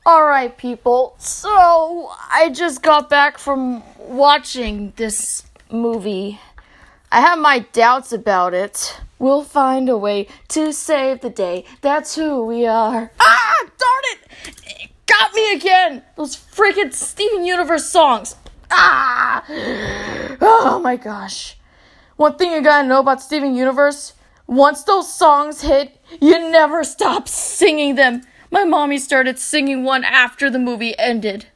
Alright, people, so I just got back from watching this movie. I have my doubts about it. We'll find a way to save the day. That's who we are. Ah, darn it! It got me again! Those freaking Steven Universe songs. Ah! Oh my gosh. One thing you gotta know about Steven Universe, once those songs hit, you never stop singing them. My mommy started singing one after the movie ended.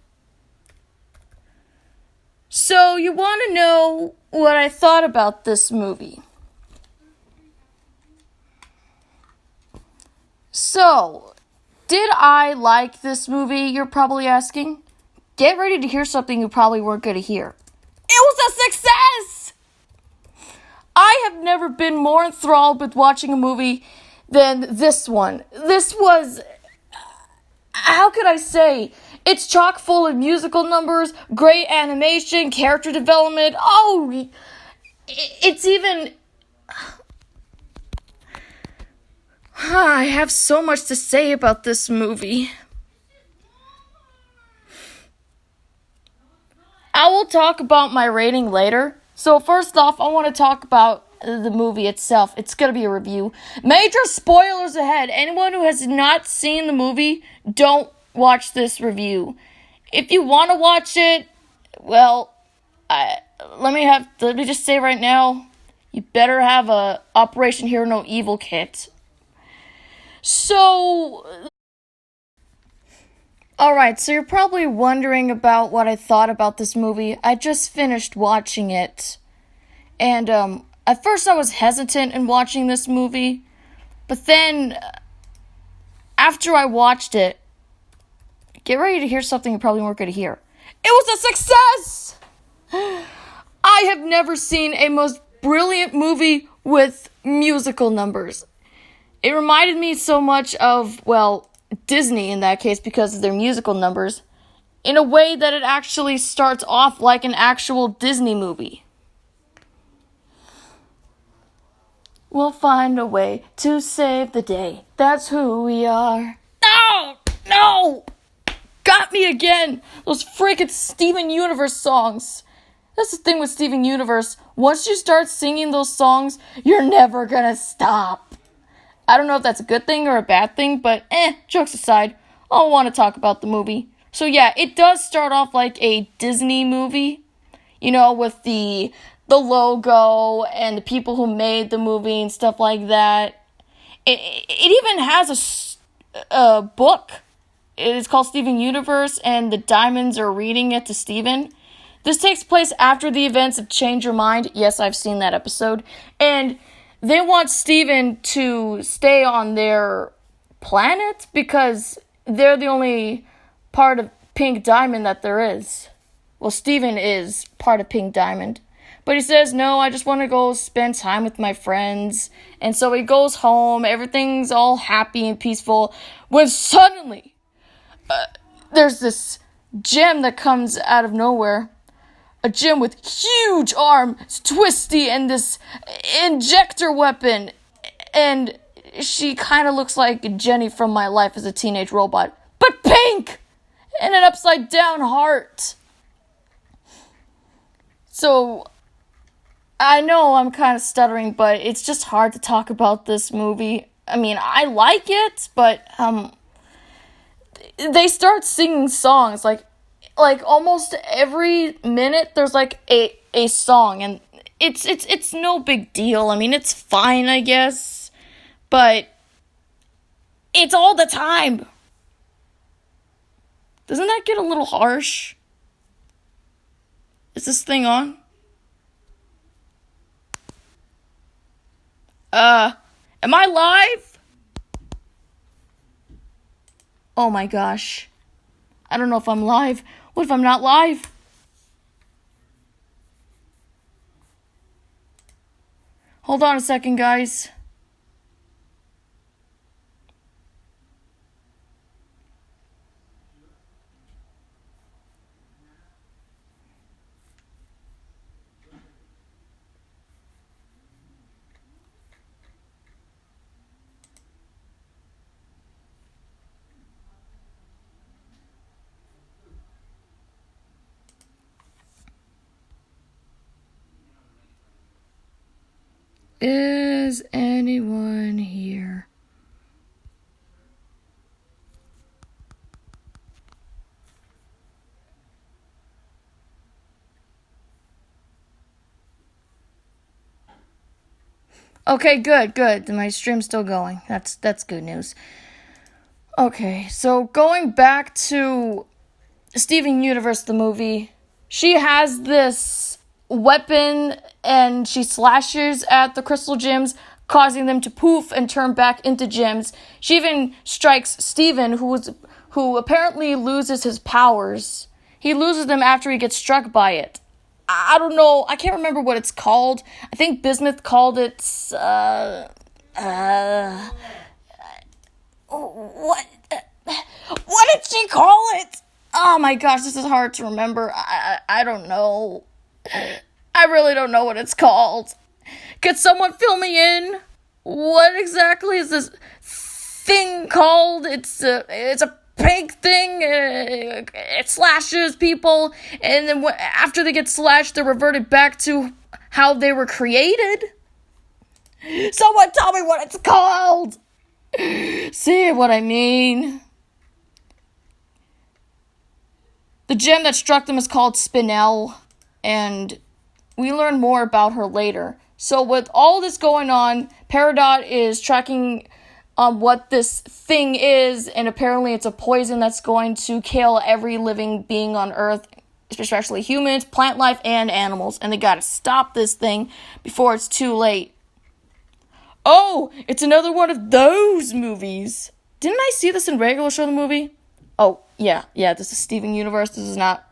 So, you want to know what I thought about this movie? So, did I like this movie, you're probably asking? Get ready to hear something you probably weren't going to hear. It was a success! I have never been more enthralled with watching a movie than this one. This was... How could I say? It's chock full of musical numbers, great animation, character development. Oh, it's even... I have so much to say about this movie. I will talk about my rating later. So first off, I want to talk about the movie itself. It's going to be a review. Major spoilers ahead. Anyone who has not seen the movie, don't watch this review. If you want to watch it, well, let me just say right now, you better have a Operation Hear No Evil kit. So, alright, so you're probably wondering about what I thought about this movie. I just finished watching it. And, at first I was hesitant in watching this movie, but then, after I watched it, get ready to hear something you probably weren't going to hear. It was a success! I have never seen a most brilliant movie with musical numbers. It reminded me so much of, well, Disney in that case because of their musical numbers, in a way that it actually starts off like an actual Disney movie. We'll find a way to save the day. That's who we are. No! Got me again! Those freaking Steven Universe songs. That's the thing with Steven Universe. Once you start singing those songs, you're never gonna stop. I don't know if that's a good thing or a bad thing, but jokes aside, I want to talk about the movie. So yeah, it does start off like a Disney movie, with the logo and the people who made the movie and stuff like that. It even has a book. It's called Steven Universe, and the diamonds are reading it to Steven. This takes place after the events of Change Your Mind. Yes, I've seen that episode. And they want Steven to stay on their planet because they're the only part of Pink Diamond that there is. Well, Steven is part of Pink Diamond. But he says, no, I just want to go spend time with my friends. And so he goes home. Everything's all happy and peaceful. When suddenly, there's this gem that comes out of nowhere. A gem with huge arms, twisty, and this injector weapon. And she kind of looks like Jenny from My Life as a Teenage Robot. But pink! And an upside down heart. So, I know I'm kind of stuttering, but it's just hard to talk about this movie. I mean, I like it, but, they start singing songs, like almost every minute there's like a song, and it's no big deal. I mean, it's fine, I guess, but it's all the time. Doesn't that get a little harsh? Is this thing on? Am I live? Oh my gosh. I don't know if I'm live. What if I'm not live? Hold on a second, guys. Is anyone here? Okay, good. My stream's still going. That's good news. Okay, so going back to Steven Universe, the movie, she has this weapon and she slashes at the crystal gems, causing them to poof and turn back into gems. She even strikes Steven, who apparently loses his powers. He loses them after he gets struck by it. I don't know. I can't remember what it's called. I think Bismuth called it, what did she call it? Oh my gosh, this is hard to remember. I don't know. I really don't know what it's called. Could someone fill me in? What exactly is this thing called? It's a pink thing. It slashes people, and then after they get slashed, they're reverted back to how they were created. Someone tell me what it's called. See what I mean? The gem that struck them is called Spinel, and we learn more about her later. So with all this going on, Peridot is tracking what this thing is, and apparently it's a poison that's going to kill every living being on Earth, especially humans, plant life, and animals, and they gotta stop this thing before it's too late. Oh, it's another one of those movies. Didn't I see this in Regular Show the movie? Oh, yeah, this is Steven Universe. This is not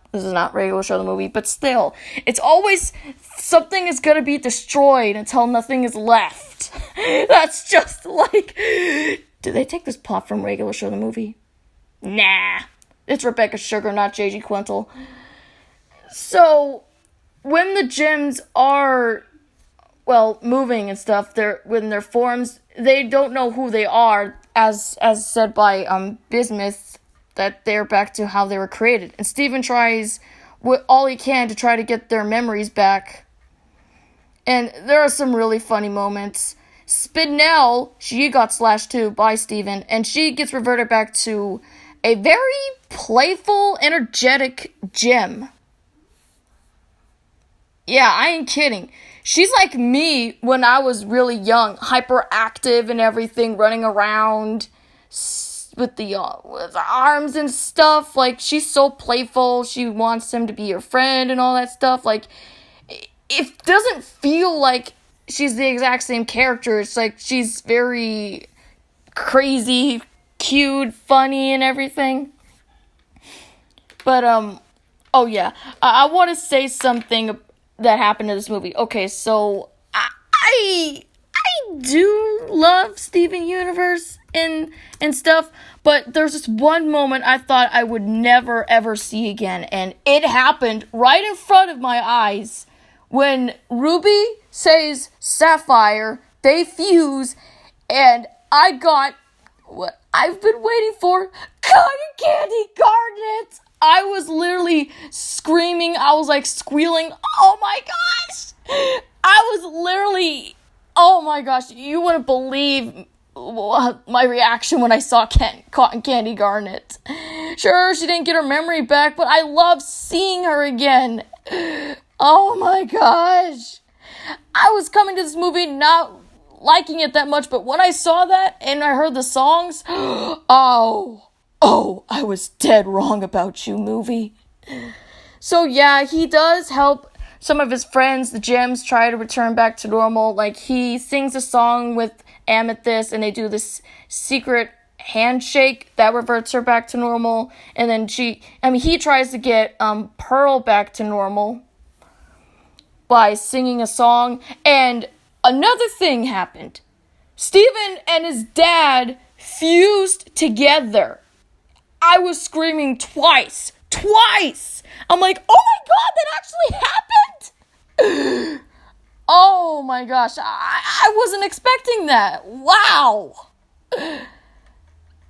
Regular Show the movie, but still, it's always something is gonna be destroyed until nothing is left. That's just like, did they take this plot from Regular Show the movie? Nah, it's Rebecca Sugar, not J.G. Quintel. So, when the gems are, moving and stuff, when they're forms, they don't know who they are, as said by Bismuth, that they're back to how they were created. And Steven tries all he can to try to get their memories back. And there are some really funny moments. Spinel, she got slashed too by Steven, and she gets reverted back to a very playful, energetic gem. Yeah, I ain't kidding. She's like me when I was really young, hyperactive and everything, running around with the arms and stuff. Like, she's so playful. She wants him to be her friend and all that stuff. Like, it doesn't feel like she's the exact same character. It's like she's very crazy, cute, funny, and everything. But, oh yeah, I want to say something that happened in this movie. Okay, so I do love Steven Universe and stuff, but there's this one moment I thought I would never ever see again, and it happened right in front of my eyes. When Ruby says Sapphire, they fuse, and I got what I've been waiting for, Cotton Candy Garnet! I was literally screaming, I was like squealing, oh my gosh! I was literally, oh my gosh, you wouldn't believe my reaction when I saw Cotton Candy Garnet. Sure, she didn't get her memory back, but I love seeing her again. Oh my gosh. I was coming to this movie not liking it that much, but when I saw that and I heard the songs, oh, I was dead wrong about you, movie. So yeah, he does help some of his friends, the gems, try to return back to normal. Like, he sings a song with Amethyst, and they do this secret handshake that reverts her back to normal. And then he tries to get Pearl back to normal by singing a song. And another thing happened. Steven and his dad fused together. I was screaming twice. I'm like, oh my god, that actually happened! Oh my gosh, I wasn't expecting that. Wow!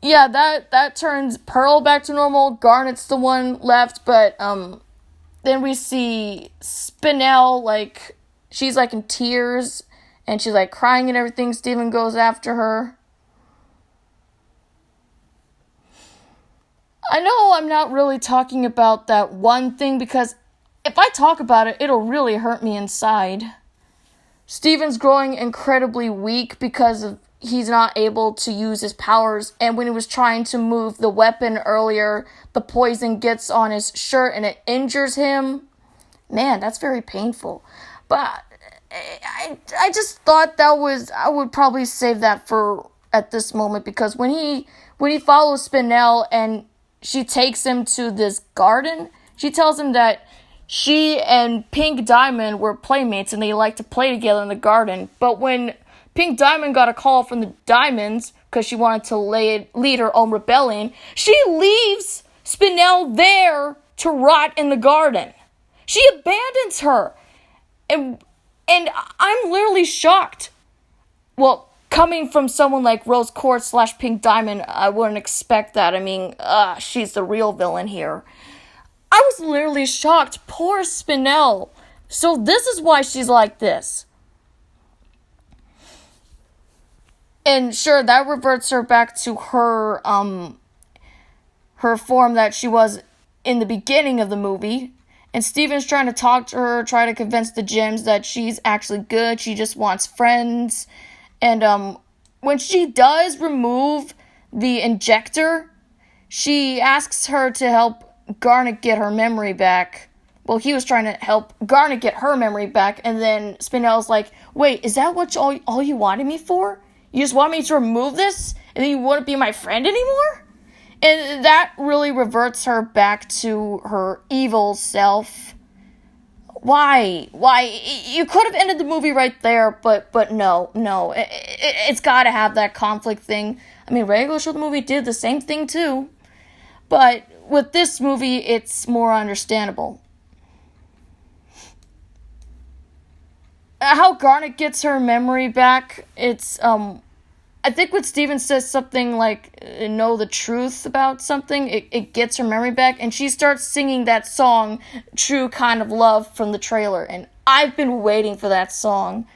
Yeah, that turns Pearl back to normal. Garnet's the one left, but then we see Spinel, like, she's like in tears, and she's like crying and everything. Steven goes after her. I know I'm not really talking about that one thing because if I talk about it, it'll really hurt me inside. Steven's growing incredibly weak because he's not able to use his powers, and when he was trying to move the weapon earlier, the poison gets on his shirt and it injures him. Man, that's very painful. But I just thought I would probably save that for at this moment, because when he follows Spinel and she takes him to this garden, she tells him that she and Pink Diamond were playmates and they liked to play together in the garden. But when Pink Diamond got a call from the Diamonds because she wanted to lead her own rebellion, she leaves Spinel there to rot in the garden. She abandons her. And I'm literally shocked. Well, coming from someone like Rose Quartz / Pink Diamond, I wouldn't expect that. I mean, she's the real villain here. I was literally shocked. Poor Spinel. So this is why she's like this. And sure, that reverts her back to her form that she was in the beginning of the movie. And Steven's trying to talk to her, try to convince the Gems that she's actually good. She just wants friends. And when she does remove the injector, she asks her to help Garnet get her memory back. Well, he was trying to help Garnet get her memory back, and then Spinel's like, wait, is that what all you wanted me for? You just want me to remove this, and then you wouldn't be my friend anymore? And that really reverts her back to her evil self. Why? You could have ended the movie right there, but no. It's gotta have that conflict thing. I mean, regular show the movie did the same thing too. But with this movie, it's more understandable. How Garnet gets her memory back, it's, I think when Steven says something like, know the truth about something, it gets her memory back, and she starts singing that song, True Kind of Love, from the trailer, and I've been waiting for that song.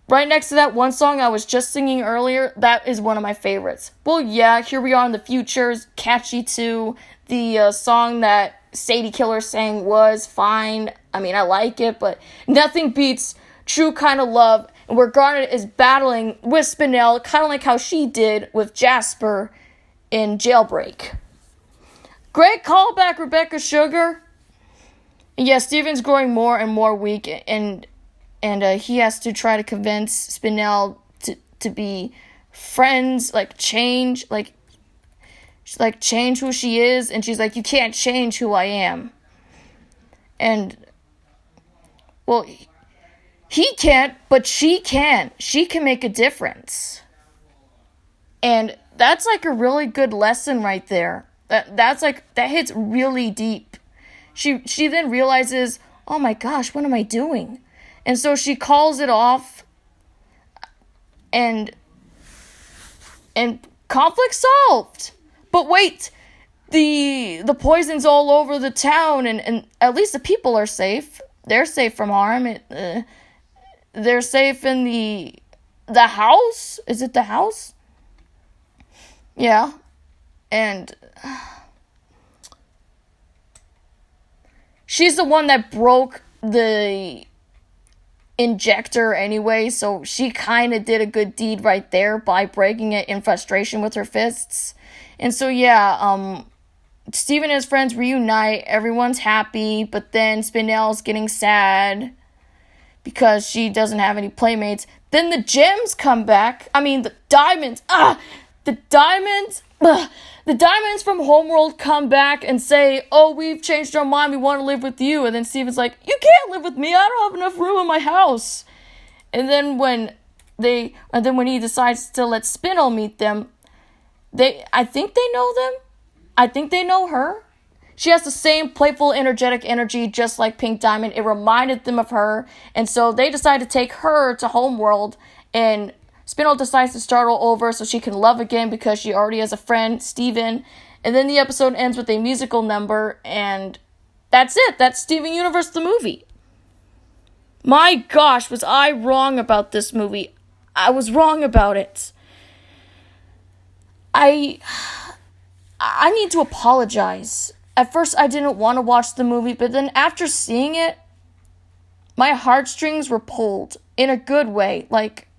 Right next to that one song I was just singing earlier, that is one of my favorites. Well, yeah, Here We Are in the Future's catchy too. The song that Sadie Killer sang was fine. I mean, I like it, but nothing beats True Kind of Love, where Garnet is battling with Spinel, kind of like how she did with Jasper in Jailbreak. Great callback, Rebecca Sugar. And yeah, Steven's growing more and more weak, and he has to try to convince Spinel to be friends, change who she is, and she's like, you can't change who I am. And, well, he can't, but she can. She can make a difference. And that's a really good lesson right there. That hits really deep. She then realizes, oh my gosh, what am I doing? And so she calls it off, and conflict solved. But wait, the poison's all over the town, and at least the people are safe. They're safe from harm. They're safe in the house. Is it the house? Yeah. And she's the one that broke the injector anyway, so she kind of did a good deed right there by breaking it in frustration with her fists. And so yeah, Steven and his friends reunite, everyone's happy, but then Spinel's getting sad because she doesn't have any playmates. Then the Gems come back. I mean, the Diamonds. The Diamonds from Homeworld come back and say, oh, we've changed our mind, we want to live with you. And then Steven's like, you can't live with me, I don't have enough room in my house. And then when he decides to let Spinel meet them, I think they know them. I think they know her. She has the same playful, energetic energy, just like Pink Diamond. It reminded them of her. And so they decide to take her to Homeworld, and Spinel decides to start all over so she can love again because she already has a friend, Steven. And then the episode ends with a musical number, and that's it. That's Steven Universe, the movie. My gosh, was I wrong about this movie. I was wrong about it. I need to apologize. At first, I didn't want to watch the movie, but then after seeing it, my heartstrings were pulled in a good way. Like,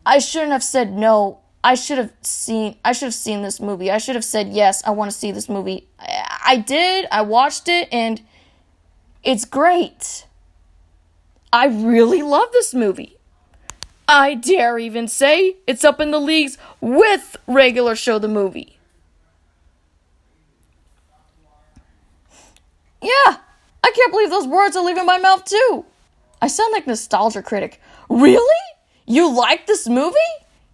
I shouldn't have said no. I should have seen this movie. I should have said, yes, I want to see this movie. I did. I watched it, and it's great. I really love this movie. I dare even say it's up in the leagues with Regular Show the movie. Yeah, I can't believe those words are leaving my mouth too. I sound like Nostalgia Critic. Really? You like this movie?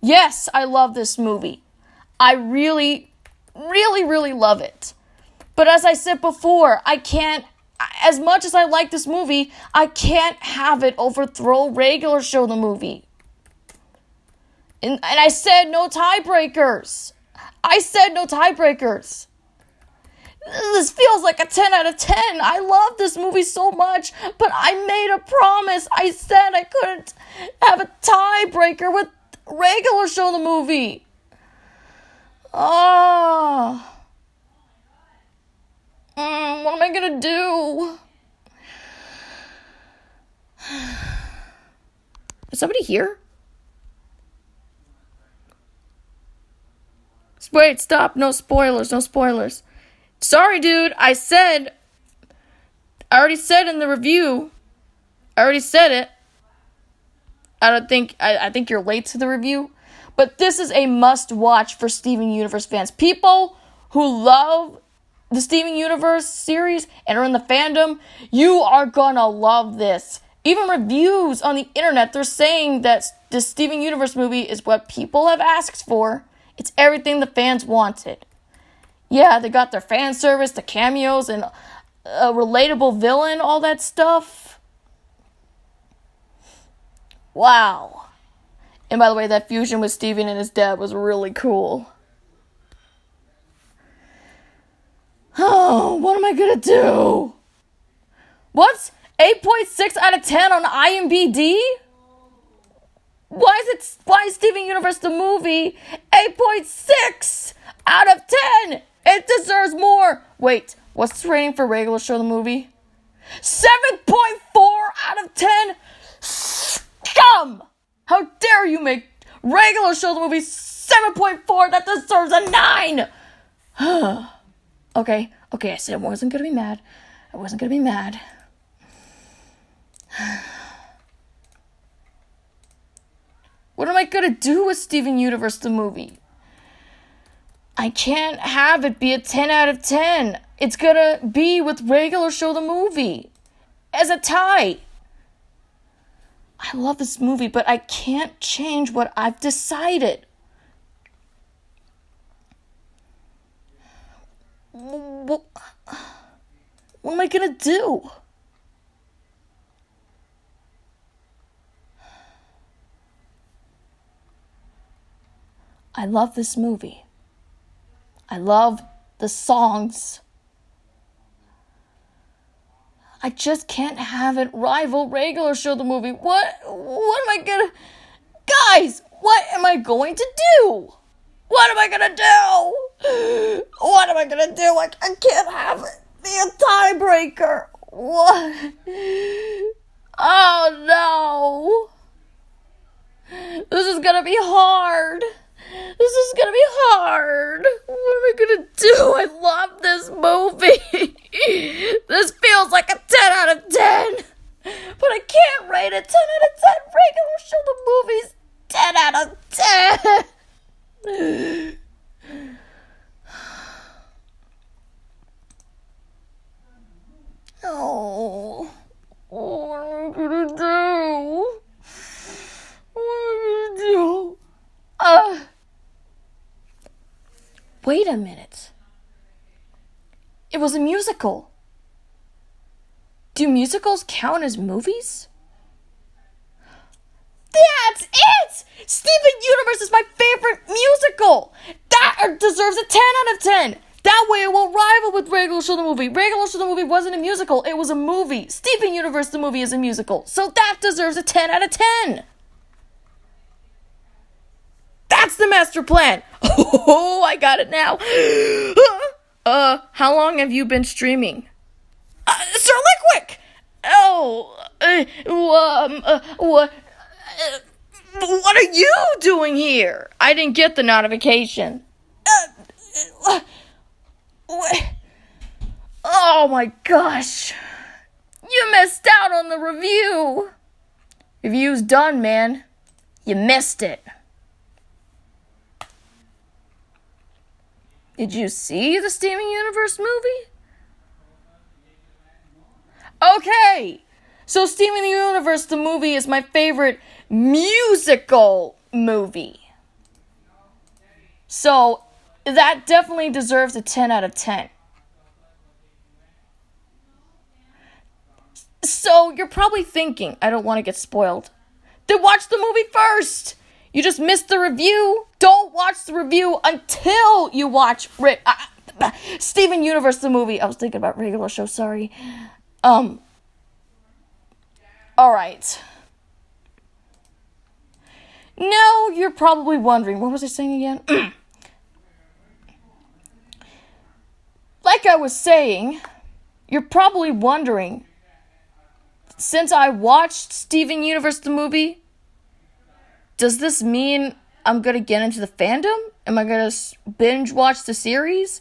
Yes, I love this movie. I really, really, really love it. But as I said before, I can't, as much as I like this movie, I can't have it overthrow Regular Show the movie. And I said no tiebreakers. This feels like a 10 out of 10. I love this movie so much, but I made a promise. I said I couldn't have a tiebreaker with Regular Show the movie. What am I gonna do? Is somebody here? Wait, stop. No spoilers. Sorry, dude. I already said in the review. I already said it. I think you're late to the review. But this is a must-watch for Steven Universe fans. People who love the Steven Universe series and are in the fandom, you are gonna love this. Even reviews on the internet, they're saying that the Steven Universe movie is what people have asked for. It's everything the fans wanted. Yeah, they got their fan service, the cameos, and a relatable villain, all that stuff. Wow. And by the way, that fusion with Steven and his dad was really cool. Oh, what am I gonna do? What's 8.6 out of 10 on IMDb? Why is Steven Universe the movie 8.6 out of 10? It deserves more. Wait, what's the rating for Regular Show the movie? 7.4 out of 10? Scum! How dare you make Regular Show the movie 7.4? That deserves a 9! Okay, I said I wasn't gonna be mad. What am I gonna do with Steven Universe the movie? I can't have it be a 10 out of 10. It's gonna be with Regular Show the movie as a tie. I love this movie, but I can't change what I've decided. What am I gonna do? I love this movie. I love the songs. I just can't have it rival Regular Show the movie. What am I gonna... Guys, what am I going to do? What am I gonna do? I can't have it be a tiebreaker. What? Oh no. This is gonna be hard. What am I gonna do? I love this movie. This feels like a 10 out of 10. But I can't rate it 10 out of 10. Regular Show the movie's 10 out of 10. Oh, what am I gonna do? Wait a minute. It was a musical. Do musicals count as movies? That's it! Steven Universe is my favorite musical! That deserves a 10 out of 10! That way it won't rival with Regular Show the movie. Regular Show the movie wasn't a musical. It was a movie. Steven Universe the movie is a musical. So that deserves a 10 out of 10. That's the master plan. Oh, I got it now. How long have you been streaming? Sir Lickwick! What are you doing here? I didn't get the notification. Oh my gosh. You missed out on the review. Review's done, man. You missed it. Did you see the Steven Universe movie? Okay. So Steven Universe, the movie, is my favorite musical movie. So that definitely deserves a 10 out of 10. So you're probably thinking, I don't want to get spoiled. Then watch the movie first. You just missed the review. Don't watch the review until you watch Steven Universe the movie. I was thinking about Regular Show, sorry. Alright. Now you're probably wondering, what was I saying again? Like I was saying, you're probably wondering, since I watched Steven Universe the movie, does this mean I'm gonna get into the fandom? Am I gonna binge watch the series?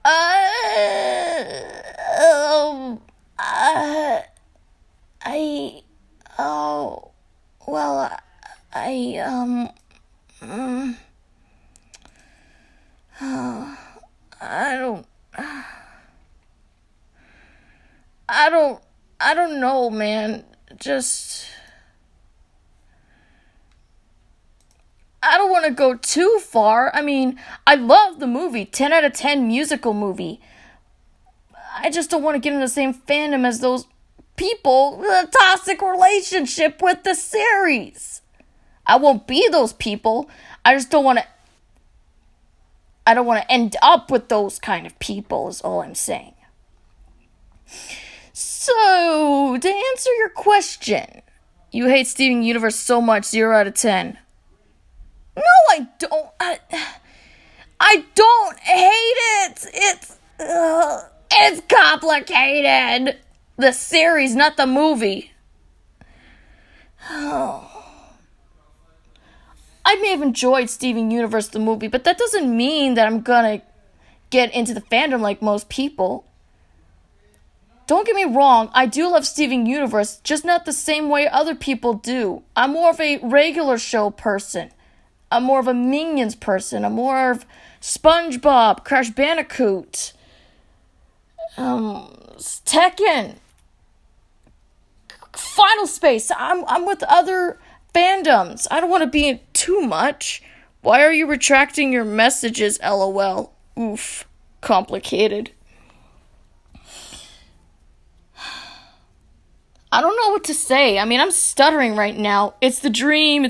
I don't know, man. I don't want to go too far. I mean, I love the movie. 10 out of 10 musical movie. I just don't want to get in the same fandom as those people with a toxic relationship with the series. I won't be those people. I don't want to end up with those kind of people is all I'm saying. So, to answer your question, you hate Steven Universe so much, 0 out of 10. No, I don't. I don't hate it. It's complicated. The series, not the movie. Oh. I may have enjoyed Steven Universe the movie, but that doesn't mean that I'm gonna get into the fandom like most people. Don't get me wrong, I do love Steven Universe, just not the same way other people do. I'm more of a Regular Show person. I'm more of a Minions person. I'm more of SpongeBob, Crash Bandicoot, Tekken, Final Space. I'm with other fandoms. I don't want to be in too much. Why are you retracting your messages, LOL? Oof, complicated. I don't know what to say. I mean, I'm stuttering right now. It's the dream.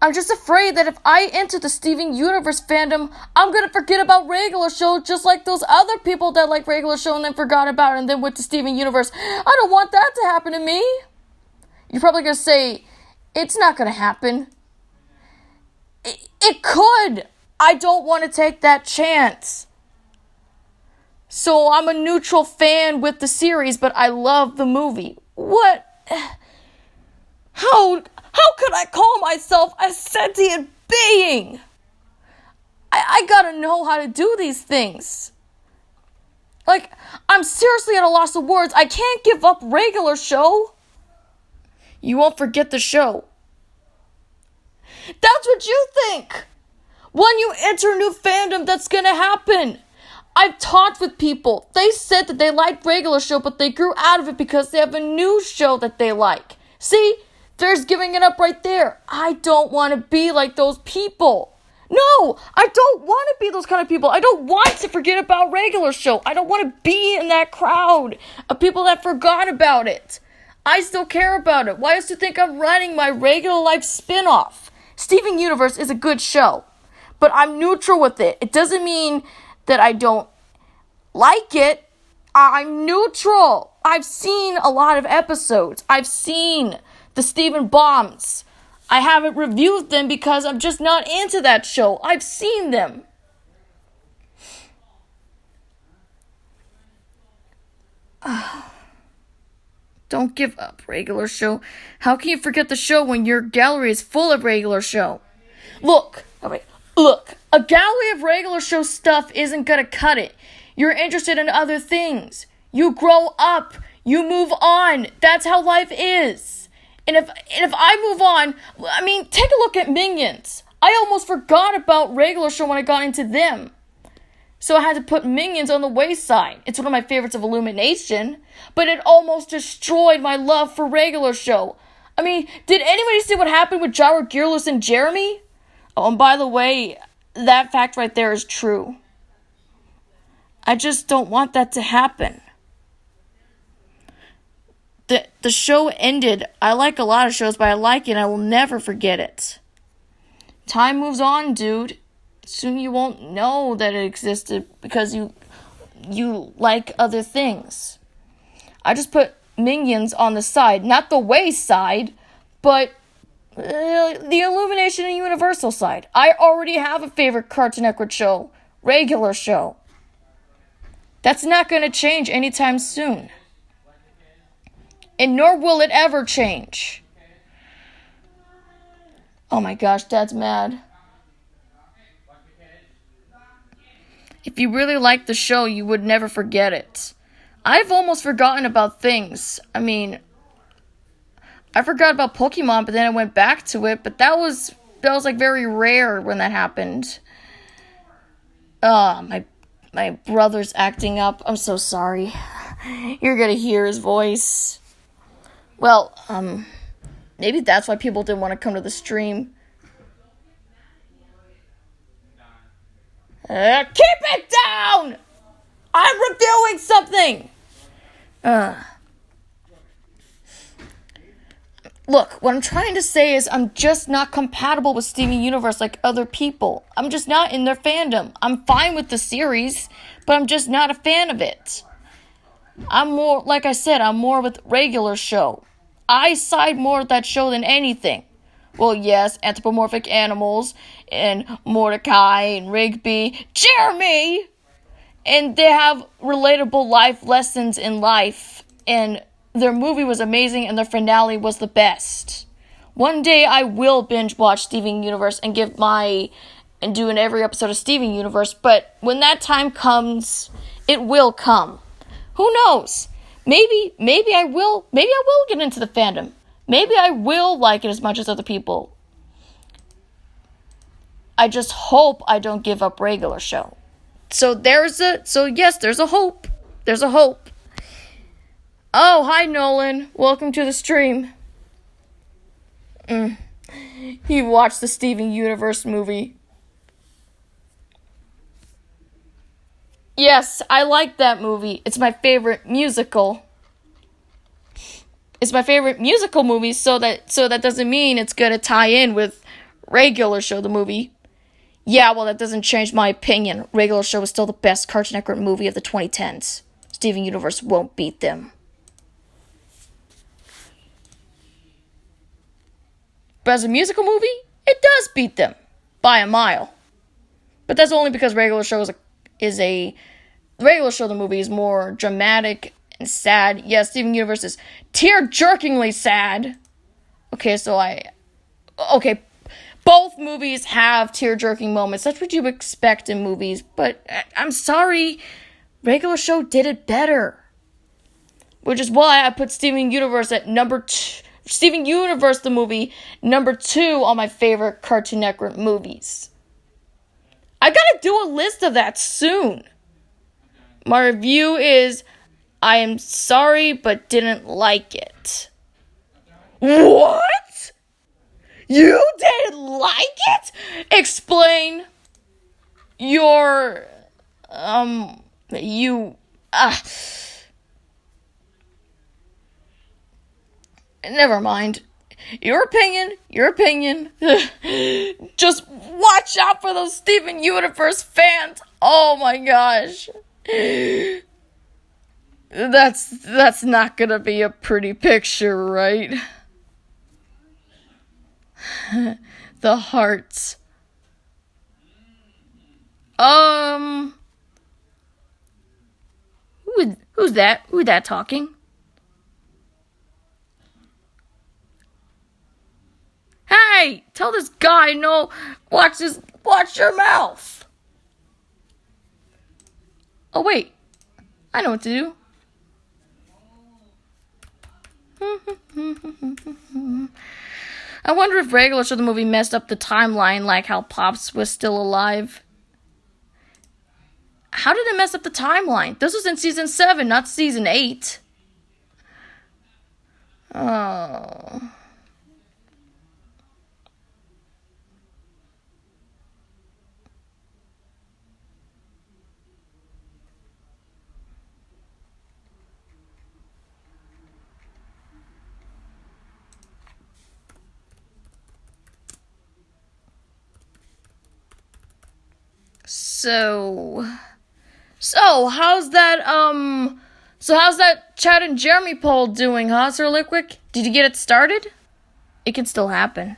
I'm just afraid that if I enter the Steven Universe fandom, I'm gonna forget about Regular Show just like those other people that like Regular Show and then forgot about it and then went to Steven Universe. I don't want that to happen to me. You're probably gonna say, it's not gonna happen. It could. I don't want to take that chance. So I'm a neutral fan with the series, but I love the movie. What? How could I call myself a sentient being? I gotta know how to do these things. Like, I'm seriously at a loss of words. I can't give up Regular Show. You won't forget the show. That's what you think. When you enter a new fandom, that's gonna happen. I've talked with people. They said that they liked Regular Show, but they grew out of it because they have a new show that they like. See? There's giving it up right there. I don't want to be like those people. No, I don't want to be those kind of people. I don't want to forget about Regular Show. I don't want to be in that crowd of people that forgot about it. I still care about it. Why else do you think I'm running my regular life spin-off? Steven Universe is a good show, but I'm neutral with it. It doesn't mean that I don't like it. I'm neutral. I've seen a lot of episodes. I've seen the Steven Bombs. I haven't reviewed them because I'm just not into that show. I've seen them. Don't give up, regular show. How can you forget the show when your gallery is full of regular show? Look, a gallery of regular show stuff isn't gonna cut it. You're interested in other things. You grow up. You move on. That's how life is. And if I move on, I mean, take a look at Minions. I almost forgot about regular show when I got into them. So I had to put Minions on the wayside. It's one of my favorites of Illumination, but it almost destroyed my love for regular show. I mean, did anybody see what happened with Gyro Gearless and Jeremy? Oh, and by the way, that fact right there is true. I just don't want that to happen. The show ended. I like a lot of shows, but I like it and I will never forget it. Time moves on, dude. Soon you won't know that it existed because you like other things. I just put Minions on the side, not the wayside, but the Illumination and Universal side. I already have a favorite Cartoon Network show, regular show. That's not going to change anytime soon. And nor will it ever change. Oh my gosh, Dad's mad. If you really liked the show, you would never forget it. I've almost forgotten about things. I mean, I forgot about Pokemon, but then I went back to it. But that was like very rare when that happened. My brother's acting up. I'm so sorry. You're gonna hear his voice. Well, maybe that's why people didn't want to come to the stream. Keep it down! I'm reviewing something! Look, what I'm trying to say is I'm just not compatible with Steven Universe like other people. I'm just not in their fandom. I'm fine with the series, but I'm just not a fan of it. I'm more, like I said, I'm more with regular show. I side more with that show than anything. Well, yes, anthropomorphic animals, and Mordecai, and Rigby, Jeremy! And they have relatable life lessons in life, and their movie was amazing, and their finale was the best. One day I will binge watch Steven Universe and do in every episode of Steven Universe, but when that time comes, it will come. Who knows? Maybe I will get into the fandom. Maybe I will like it as much as other people. I just hope I don't give up regular show. Yes, there's a hope. There's a hope. Oh, hi Nolan. Welcome to the stream. He watched the Steven Universe movie. Yes, I like that movie. It's my favorite musical. It's my favorite musical movie, so that doesn't mean it's gonna tie in with regular show, the movie. Yeah, well, that doesn't change my opinion. Regular show is still the best Cartoon Network movie of the 2010s. Steven Universe won't beat them. But as a musical movie, it does beat them by a mile. But that's only because regular show regular show, the movie is more dramatic and sad. Yes, Steven Universe is tear-jerkingly sad. Okay, both movies have tear-jerking moments. That's what you expect in movies. But I'm sorry, regular show did it better. Which is why I put Steven Universe at number 2. Steven Universe, the movie, number 2 on my favorite Cartoon Network movies. I gotta do a list of that soon. My review is, I am sorry, but didn't like it. What? You didn't like it? Explain your, Never mind. Your opinion. Just watch out for those Steven Universe fans. Oh my gosh. That's not gonna be a pretty picture, right? The hearts. Who's that? Who's that talking? Hey, tell this guy no. Watch your mouth. Oh wait, I know what to do. I wonder if regular show the movie messed up the timeline like how Pops was still alive. How did it mess up the timeline? This was in season 7, not season 8. Oh. So how's that Chad and Jeremy poll doing, huh, Sir Liquick? Did you get it started? It can still happen.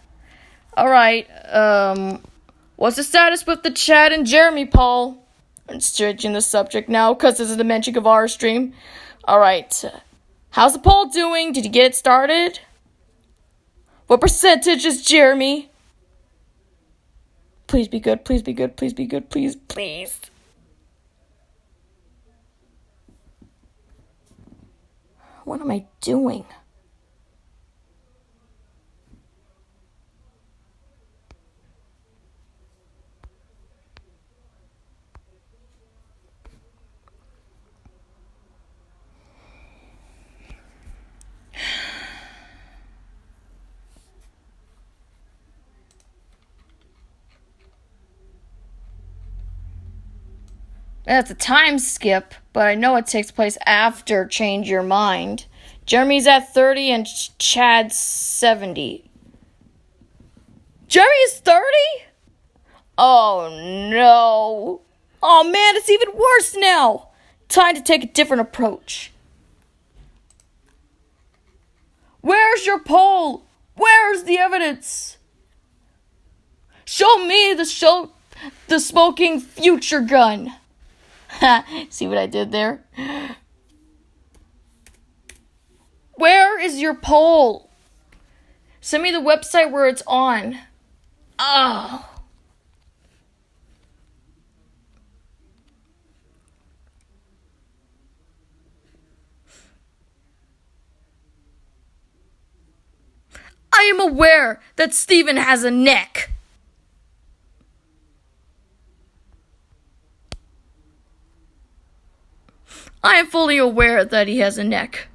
Alright, what's the status with the Chad and Jeremy poll? I'm changing the subject now, because this is the Menchi Guevarra stream. Alright, how's the poll doing? Did you get it started? What percentage is Jeremy? Please be good, please be good, please be good, please, please. What am I doing? That's a time skip, but I know it takes place after Change Your Mind. Jeremy's at 30 and Chad's 70. Jeremy's 30? Oh no. Oh man, it's even worse now. Time to take a different approach. Where's your poll? Where's the evidence? Show me the smoking future gun. See what I did there? Where is your poll? Send me the website where it's on. Oh. I am aware that Steven has a neck. I am fully aware that he has a neck.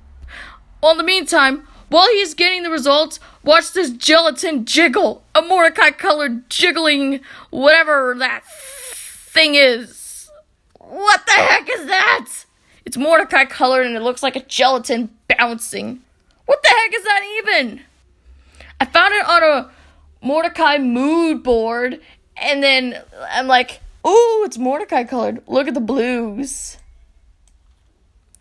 Well, in the meantime, while he is getting the results, watch this gelatin jiggle. A Mordecai-colored jiggling whatever that thing is. What the heck is that? It's Mordecai-colored and it looks like a gelatin bouncing. What the heck is that even? I found it on a Mordecai mood board, and then I'm like, ooh, it's Mordecai-colored. Look at the blues.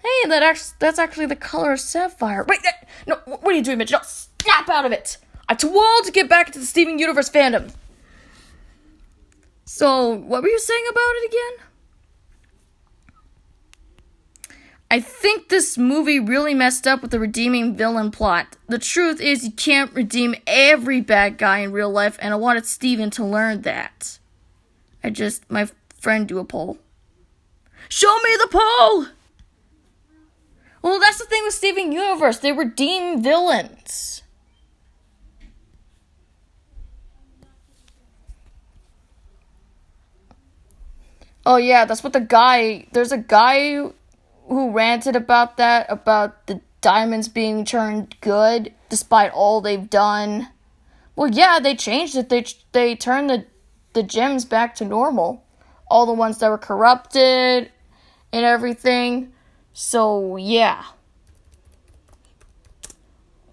Hey, that's actually the color of sapphire. Wait, no, what are you doing, Mitch? No, snap out of it. I'm too old to get back into the Steven Universe fandom. So, what were you saying about it again? I think this movie really messed up with the redeeming villain plot. The truth is you can't redeem every bad guy in real life, and I wanted Steven to learn that. My friend do a poll. Show me the poll! Well, that's the thing with Steven Universe. They redeem villains. Oh yeah, that's what there's a guy who ranted about that, about the diamonds being turned good despite all they've done. Well, yeah, they changed it. They turned the gems back to normal. All the ones that were corrupted and everything. So, yeah.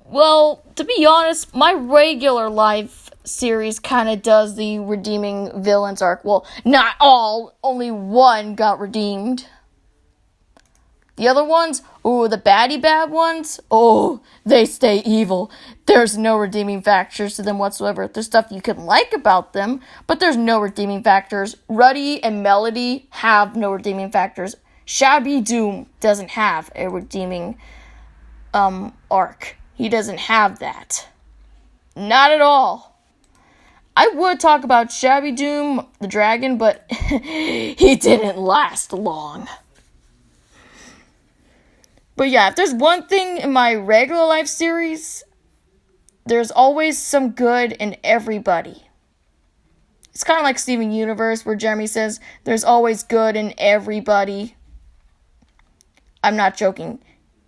Well, to be honest, my regular life series kind of does the redeeming villains arc. Well, not all, only one got redeemed. The other ones, the baddie bad ones, they stay evil. There's no redeeming factors to them whatsoever. There's stuff you can like about them, but there's no redeeming factors. Ruddy and Melody have no redeeming factors. Shabby Doom doesn't have a redeeming arc. He doesn't have that. Not at all. I would talk about Shabby Doom, the dragon, but he didn't last long. But yeah, if there's one thing in my regular life series, there's always some good in everybody. It's kind of like Steven Universe, where Jeremy says, there's always good in everybody. I'm not joking.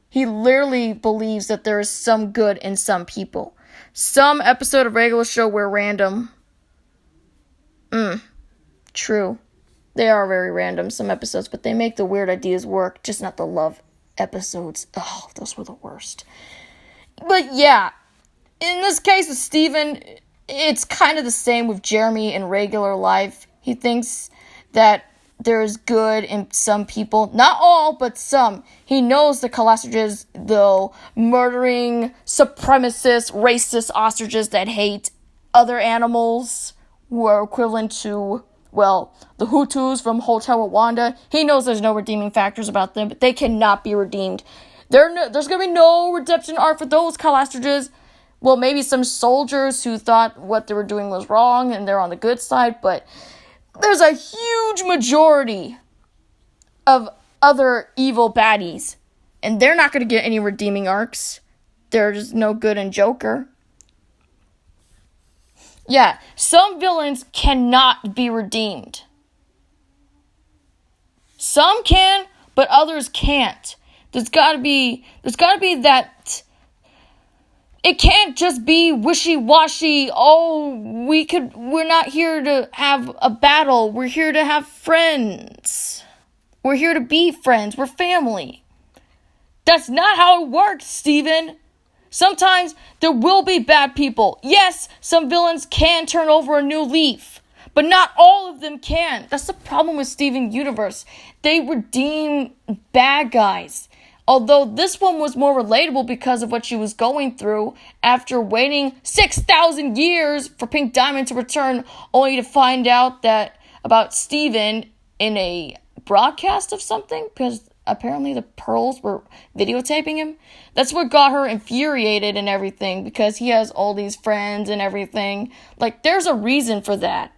He literally believes that there is some good in some people. Some episode of regular show were random. True. They are very random, some episodes, but they make the weird ideas work, just not the love episodes. Oh, those were the worst. But yeah, in this case with Steven, it's kind of the same with Jeremy in regular life. He thinks that there is good in some people. Not all, but some. He knows the ostriches, though, murdering, supremacist, racist ostriches that hate other animals who are equivalent to, the Hutus from Hotel Rwanda. He knows there's no redeeming factors about them, but they cannot be redeemed. There's going to be no redemption arc for those ostriches. Well, maybe some soldiers who thought what they were doing was wrong and they're on the good side, but there's a huge majority of other evil baddies, and they're not going to get any redeeming arcs. There's no good in Joker. Yeah, some villains cannot be redeemed. Some can, but others can't. There's gotta be that. It can't just be wishy-washy. We're not here to have a battle. We're here to have friends. We're here to be friends. We're family. That's not how it works, Steven. Sometimes there will be bad people. Yes, some villains can turn over a new leaf, but not all of them can. That's the problem with Steven Universe. They redeem bad guys. Although this one was more relatable because of what she was going through after waiting 6,000 years for Pink Diamond to return, only to find out that about Steven in a broadcast of something, because apparently the Pearls were videotaping him. That's what got her infuriated and everything, because he has all these friends and everything. Like, there's a reason for that.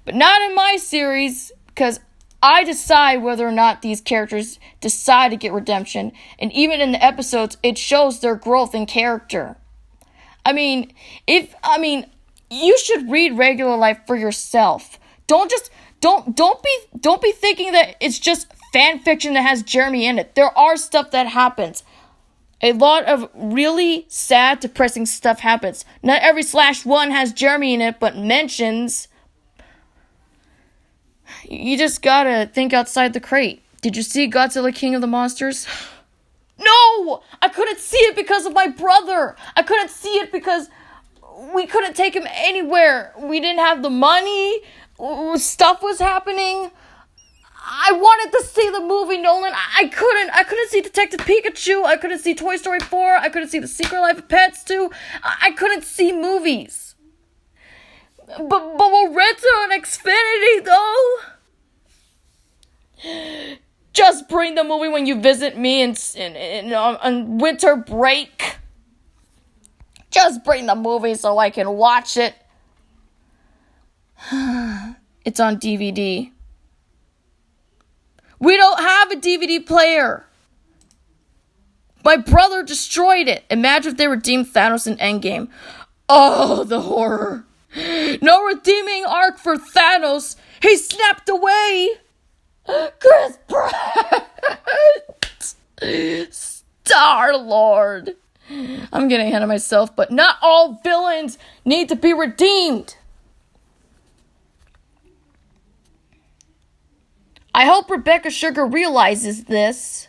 But not in my series, because I decide whether or not these characters decide to get redemption. And even in the episodes, it shows their growth in character. You should read regular life for yourself. Don't be thinking that it's just fan fiction that has Jeremy in it. There are stuff that happens. A lot of really sad, depressing stuff happens. Not every /1 has Jeremy in it, but mentions. You just gotta think outside the crate. Did you see Godzilla King of the Monsters? No! I couldn't see it because of my brother. I couldn't see it because we couldn't take him anywhere. We didn't have the money. Stuff was happening. I wanted to see the movie, Nolan. I couldn't see Detective Pikachu. I couldn't see Toy Story 4. I couldn't see The Secret Life of Pets 2. I couldn't see movies. But we'll rent it on Xfinity, though. Just bring the movie when you visit me on winter break. Just bring the movie so I can watch it. It's on DVD. We don't have a DVD player. My brother destroyed it. Imagine if they redeemed Thanos in Endgame. Oh, the horror. No redeeming arc for Thanos. He snapped away. Chris Pratt. Star-Lord. I'm getting ahead of myself, but not all villains need to be redeemed. I hope Rebecca Sugar realizes this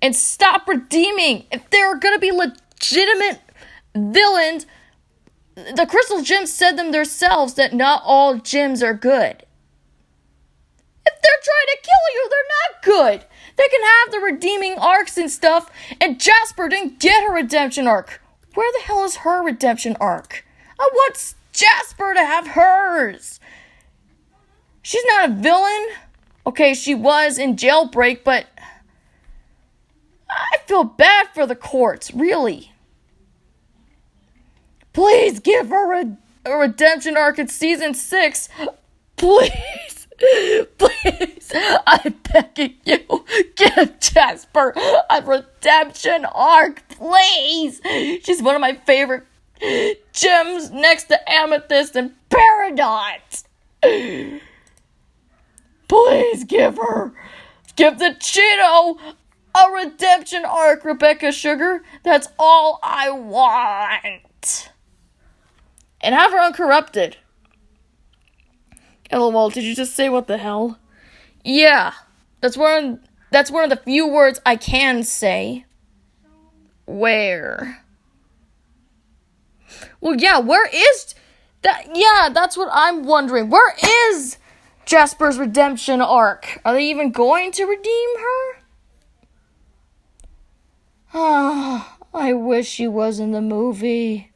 and stop redeeming. If there are going to be legitimate villains. The Crystal Gems said them themselves that not all gems are good. If they're trying to kill you, they're not good. They can have the redeeming arcs and stuff, and Jasper didn't get her redemption arc. Where the hell is her redemption arc? I want Jasper to have hers. She's not a villain. Okay, she was in Jailbreak, but I feel bad for the courts, really. Please give her a redemption arc in season 6. Please. Please. I'm begging you. Give Jasper a redemption arc, please. She's one of my favorite gems next to Amethyst and Paradox. Please give the Cheeto a redemption arc, Rebecca Sugar. That's all I want. And have her uncorrupted. LOL, did you just say what the hell? Yeah, that's one of the few words I can say. Where? Well, yeah, where is that? Yeah, that's what I'm wondering. Where is Jasper's redemption arc? Are they even going to redeem her? Ah, I wish she was in the movie.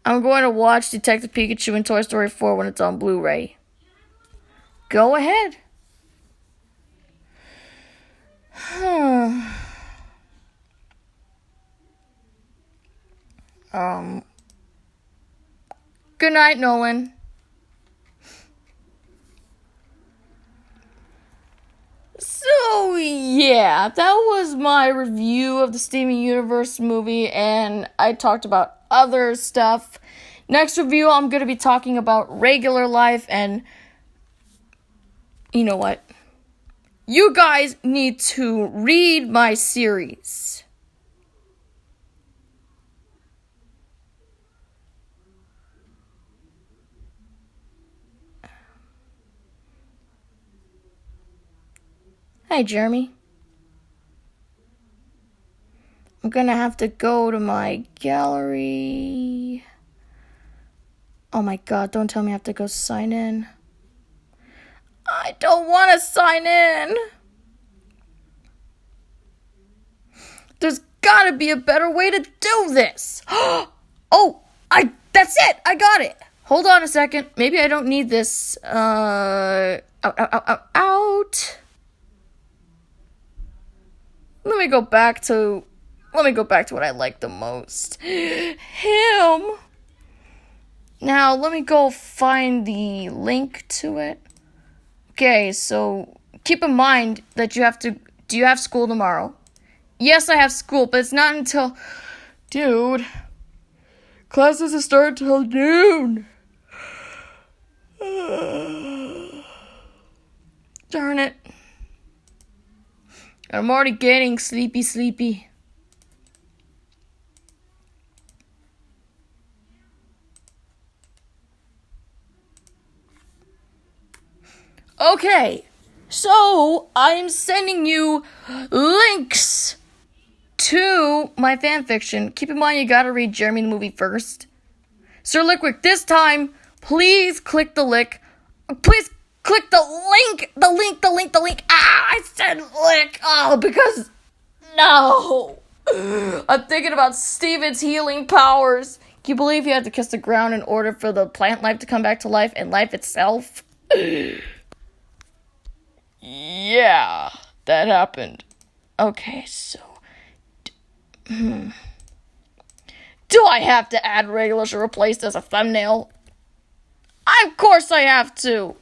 I'm going to watch Detective Pikachu and Toy Story 4 when it's on Blu-ray. Go ahead. Good night, Nolan. So, yeah, that was my review of the Steven Universe movie, and I talked about other stuff. Next review, I'm going to be talking about regular life, and you know what? You guys need to read my series. Hi, Jeremy. I'm gonna have to go to my gallery. Oh my god, don't tell me I have to go sign in. I don't want to sign in. There's gotta be a better way to do this. That's it. I got it. Hold on a second. Maybe I don't need this. Out. Let me go back to what I like the most. Him. Now, let me go find the link to it. Okay, so keep in mind that do you have school tomorrow? Yes, I have school, but it's not until, dude, class doesn't start till noon. Darn it. I'm already getting sleepy. Okay, so I'm sending you links to my fanfiction. Keep in mind you gotta read Jeremy the movie first. Sir Liquid, this time, please click the link. Please click the link. The link. I said link. Oh, because no. I'm thinking about Steven's healing powers. Can you believe he had to kiss the ground in order for the plant life to come back to life and life itself? Yeah, that happened. Okay, so do I have to add regular should replace as a thumbnail? Of course I have to.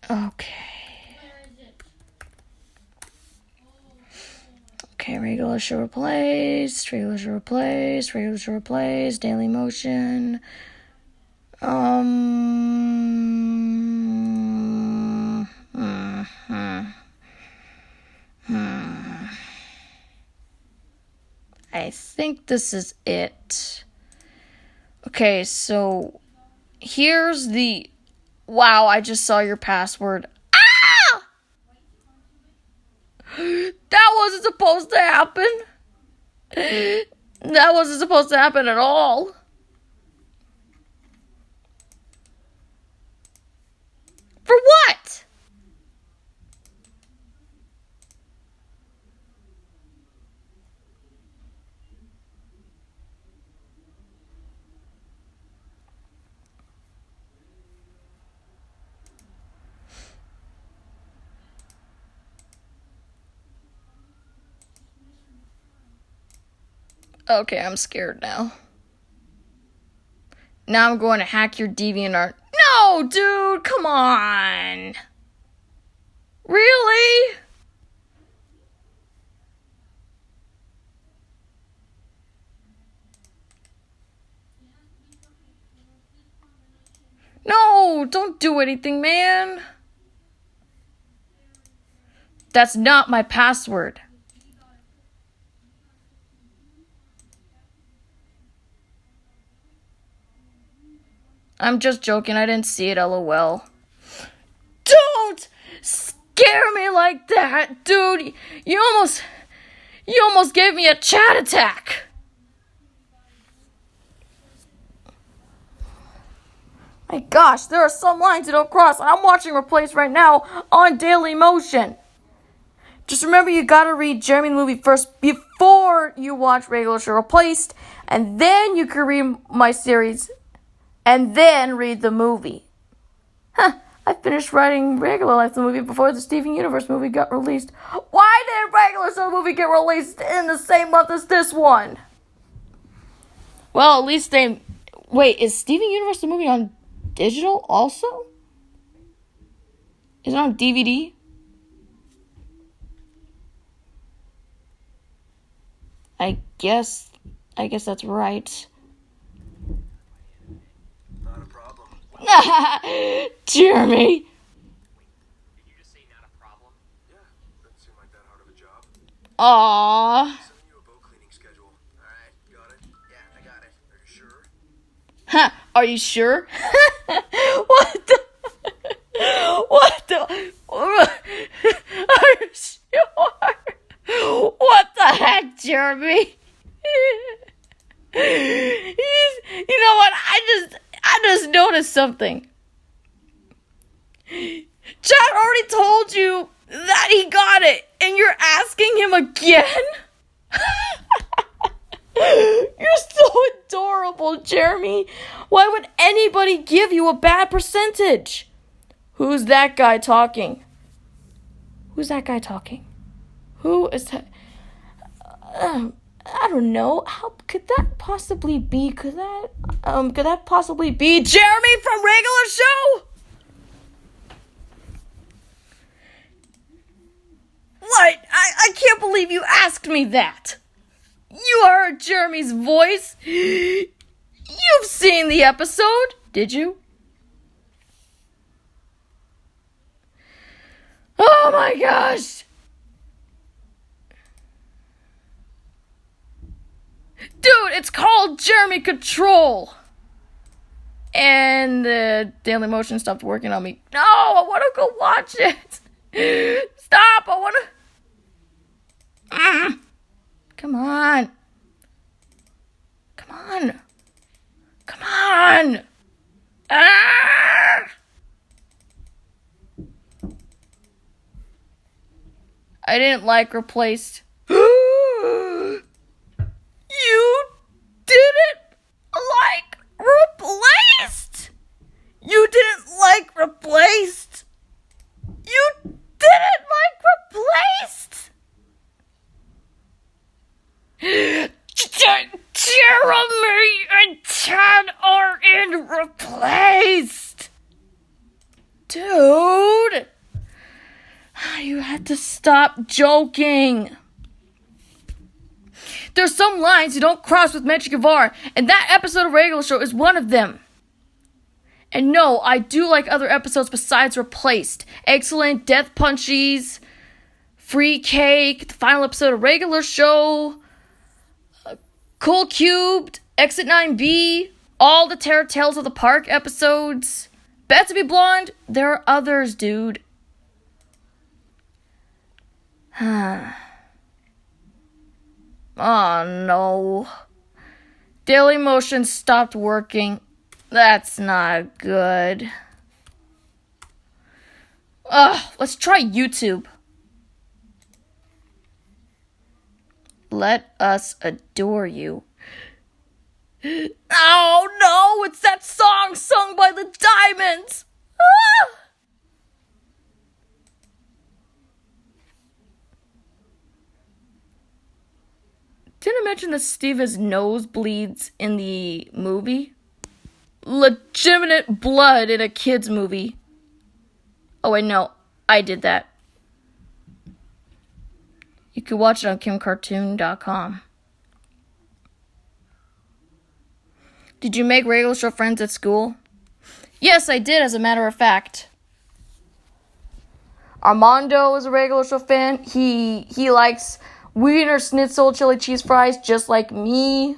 Okay. Regular should replace, Daily Motion. I think this is it. Okay, so here's the... Wow, I just saw your password. Ah! That wasn't supposed to happen. That wasn't supposed to happen at all. For what? Okay, I'm scared now. Now I'm going to hack your DeviantArt. No, dude, come on. Really? No, don't do anything, man. That's not my password. I'm just joking. I didn't see it, LOL. Don't scare me like that, dude. You almost gave me a chat attack. My gosh, there are some lines you don't cross, and I'm watching Replace right now on Daily Motion. Just remember, you gotta read Jeremy the movie first before you watch regular show Replaced, and then you can read my series, and then read the movie. I finished writing Regular Life the movie before the Steven Universe movie got released. Why did Regular Show the movie get released in the same month as this one? Well, at least they... Wait, is Steven Universe the movie on digital also? Is it on DVD? I guess that's right. Not a problem. Jeremy! Did you just say not a problem? Yeah, doesn't seem like that hard of a job. Aww. Sending you a boat cleaning schedule. Alright, got it? Yeah, I got it. Are you sure? Huh, are you sure? What the... What the... Are you sure? What the heck, Jeremy? You know what? I just noticed something. Chad already told you that he got it, and you're asking him again? You're so adorable, Jeremy. Why would anybody give you a bad percentage? Who's that guy talking? Who's that guy talking? Who is that? I don't know. How could that possibly be? Could that possibly be Jeremy from Regular Show? What? I can't believe you asked me that. You heard Jeremy's voice. You've seen the episode, did you? Oh my gosh. Dude, it's called Jeremy Control. And the Daily Motion stopped working on me. No, I want to go watch it. Stop, I want to... Come on. Come on. Come on. Ah! I didn't like Replaced. You didn't like Replaced. You didn't like Replaced. You didn't like Replaced. Jeremy and Chad are in Replaced. Dude. You had to stop joking. There's some lines you don't cross with Menchi Guevarra, and that episode of Regular Show is one of them. And no, I do like other episodes besides Replaced. Excellent, Death Punchies, Free Cake, the final episode of Regular Show, Cold Cubed, Exit 9B, all the Terror Tales of the Park episodes. Bet to be Blonde, there are others, dude. Oh no. Dailymotion stopped working. That's not good. Let's try YouTube. Let us adore you. Oh no, it's that song sung by the Diamonds. Didn't I mention that Steve's nose bleeds in the movie? Legitimate blood in a kid's movie. Oh wait, no, I did that. You can watch it on kimcartoon.com. Did you make regular show friends at school? Yes, I did, as a matter of fact. Armando is a regular show fan. He likes Wiener Schnitzel chili cheese fries just like me.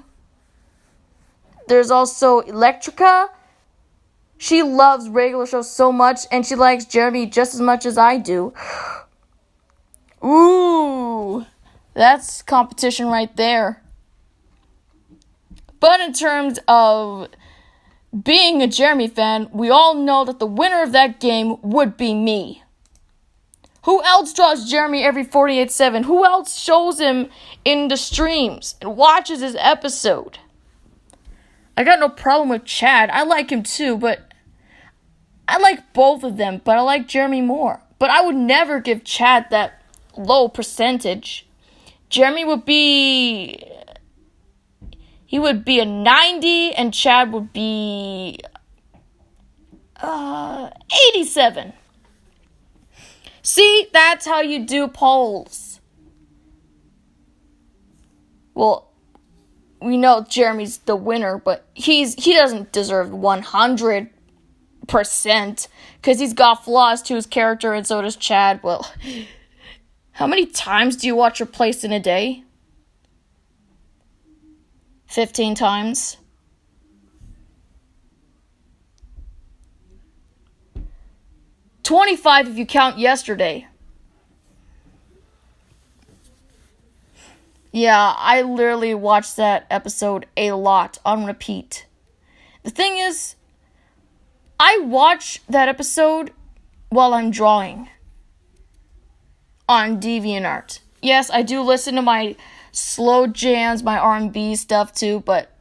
There's also Electrica. She loves regular show so much, and she likes Jeremy just as much as I do. Ooh, that's competition right there. But in terms of being a Jeremy fan, we all know that the winner of that game would be me. Who else draws Jeremy every 48/7? Who else shows him in the streams and watches his episode? I got no problem with Chad. I like him too, but I like both of them, but I like Jeremy more. But I would never give Chad that low percentage. Jeremy would be... He would be a 90, and Chad would be 87. See, that's how you do polls. Well, we know Jeremy's the winner, but he doesn't deserve 100%, because he's got flaws to his character, and so does Chad. Well, how many times do you watch Replaced in a day? 15 times. $25 if you count yesterday. Yeah, I literally watched that episode a lot on repeat. The thing is, I watch that episode while I'm drawing on DeviantArt. Yes, I do listen to my slow jams, my R&B stuff too, but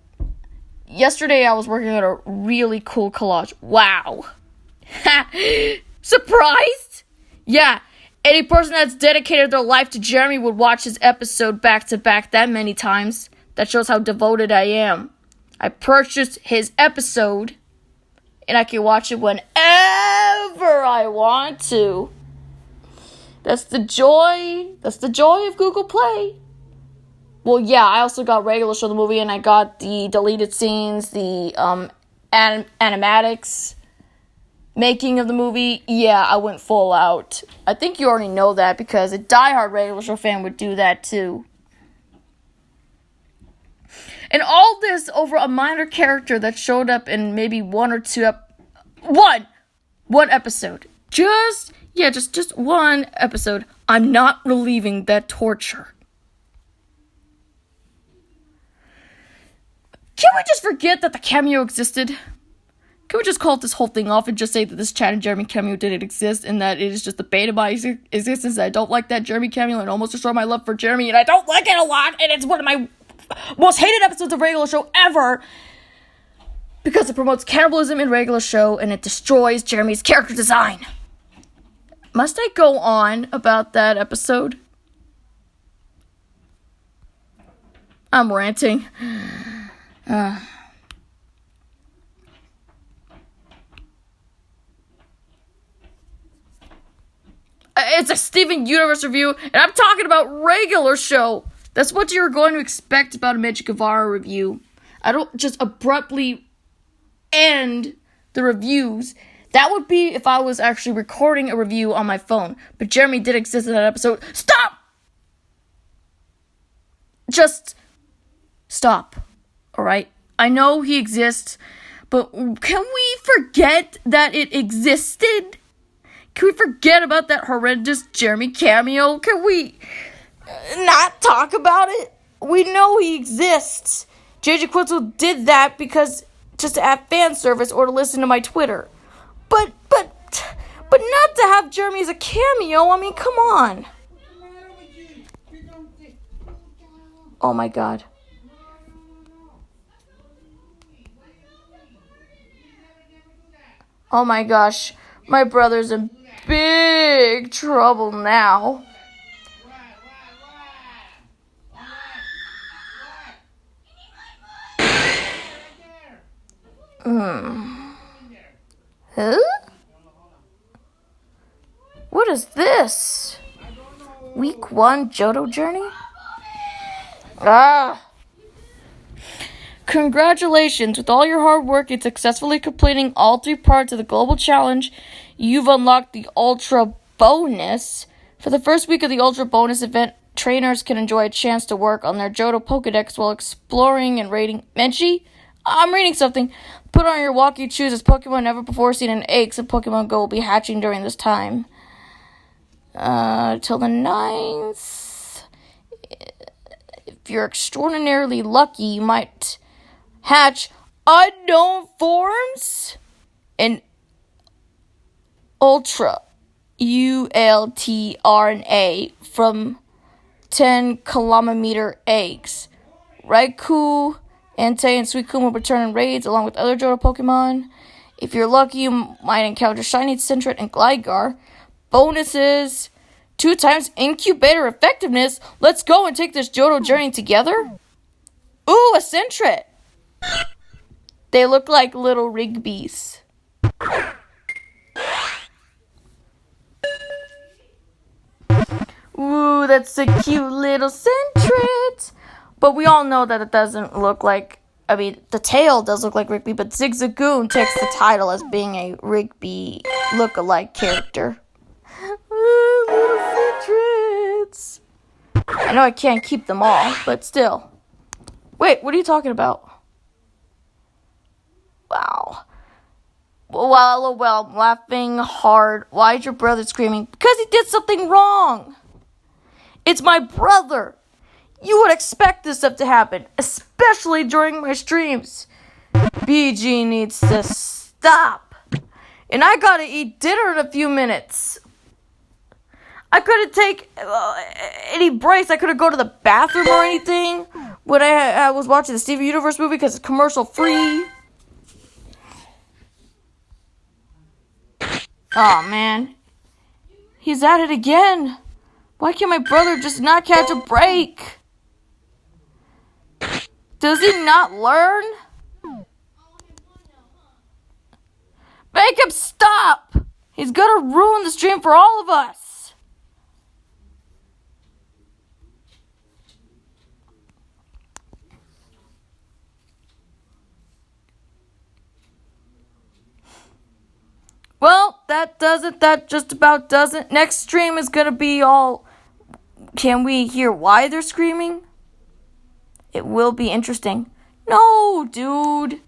yesterday I was working on a really cool collage. Wow. Surprised? Yeah, any person that's dedicated their life to Jeremy would watch his episode back to back that many times. That shows how devoted I am. I purchased his episode, and I can watch it whenever I want to. That's the joy of Google Play. Well, yeah, I also got regular show the movie, and I got the deleted scenes, the animatics, making of the movie. Yeah, I went full out. I think you already know that, because a diehard regular show fan would do that too. And all this over a minor character that showed up in maybe one episode. Just one episode. I'm not relieving that torture. Can we just forget that the cameo existed? Can we just call this whole thing off and just say that this Chad and Jeremy cameo didn't exist, and that it is just the bait of my existence? I don't like that Jeremy cameo and almost destroyed my love for Jeremy, and I don't like it a lot, and it's one of my most hated episodes of regular show ever, because it promotes cannibalism in regular show and it destroys Jeremy's character design. Must I go on about that episode? I'm ranting. It's a Steven Universe review, and I'm talking about regular show. That's what you're going to expect about a Menchi Guevarra review. I don't just abruptly end the reviews. That would be if I was actually recording a review on my phone. But Jeremy did exist in that episode. Stop! Just stop. Alright? I know he exists, but can we forget that it existed? Can we forget about that horrendous Jeremy cameo? Can we not talk about it? We know he exists. JJ Quetzal did that because just to add fan service or to listen to my Twitter. But not to have Jeremy as a cameo. I mean, come on. Oh my God. Oh my gosh. My brother's in big trouble now. Huh? What is this? Week 1 Johto Journey? Congratulations! With all your hard work and successfully completing all 3 parts of the Global Challenge, you've unlocked the Ultra Bonus. For the first week of the Ultra Bonus event, trainers can enjoy a chance to work on their Johto Pokedex while exploring and raiding. Menchi? I'm reading something. Put on your walkie shoes as Pokemon never before seen in eggs, and Pokemon Go will be hatching during this time. Till the 9th. If you're extraordinarily lucky, you might hatch unknown forms and Ultra ULTRNA from 10-kilometer eggs. Raikou, Entei, and Suicune will return in raids along with other Johto Pokemon. If you're lucky, you might encounter Shiny Sentret and Gligar. Bonuses: 2 times incubator effectiveness. Let's go and take this Johto journey together. Ooh, a Sentret. They look like little Rigby's. Ooh, that's a cute little Sentret. But we all know that it doesn't look like, I mean, the tail does look like Rigby, but Zigzagoon takes the title as being a Rigby look-alike character. Ooh, little Sentrets. I know I can't keep them all, but still. Wait, what are you talking about? Wow. Well, I'm laughing hard. Why is your brother screaming? Because he did something wrong. It's my brother. You would expect this stuff to happen, especially during my streams. BG needs to stop. And I gotta eat dinner in a few minutes. I couldn't take any breaks. I couldn't go to the bathroom or anything when I was watching the Steven Universe movie because it's commercial free. Oh man. He's at it again. Why can't my brother just not catch a break? Does he not learn? Make him stop! He's gonna ruin the stream for all of us. Well, that just about does it. Next stream is gonna be all... Can we hear why they're screaming? It will be interesting. No, dude.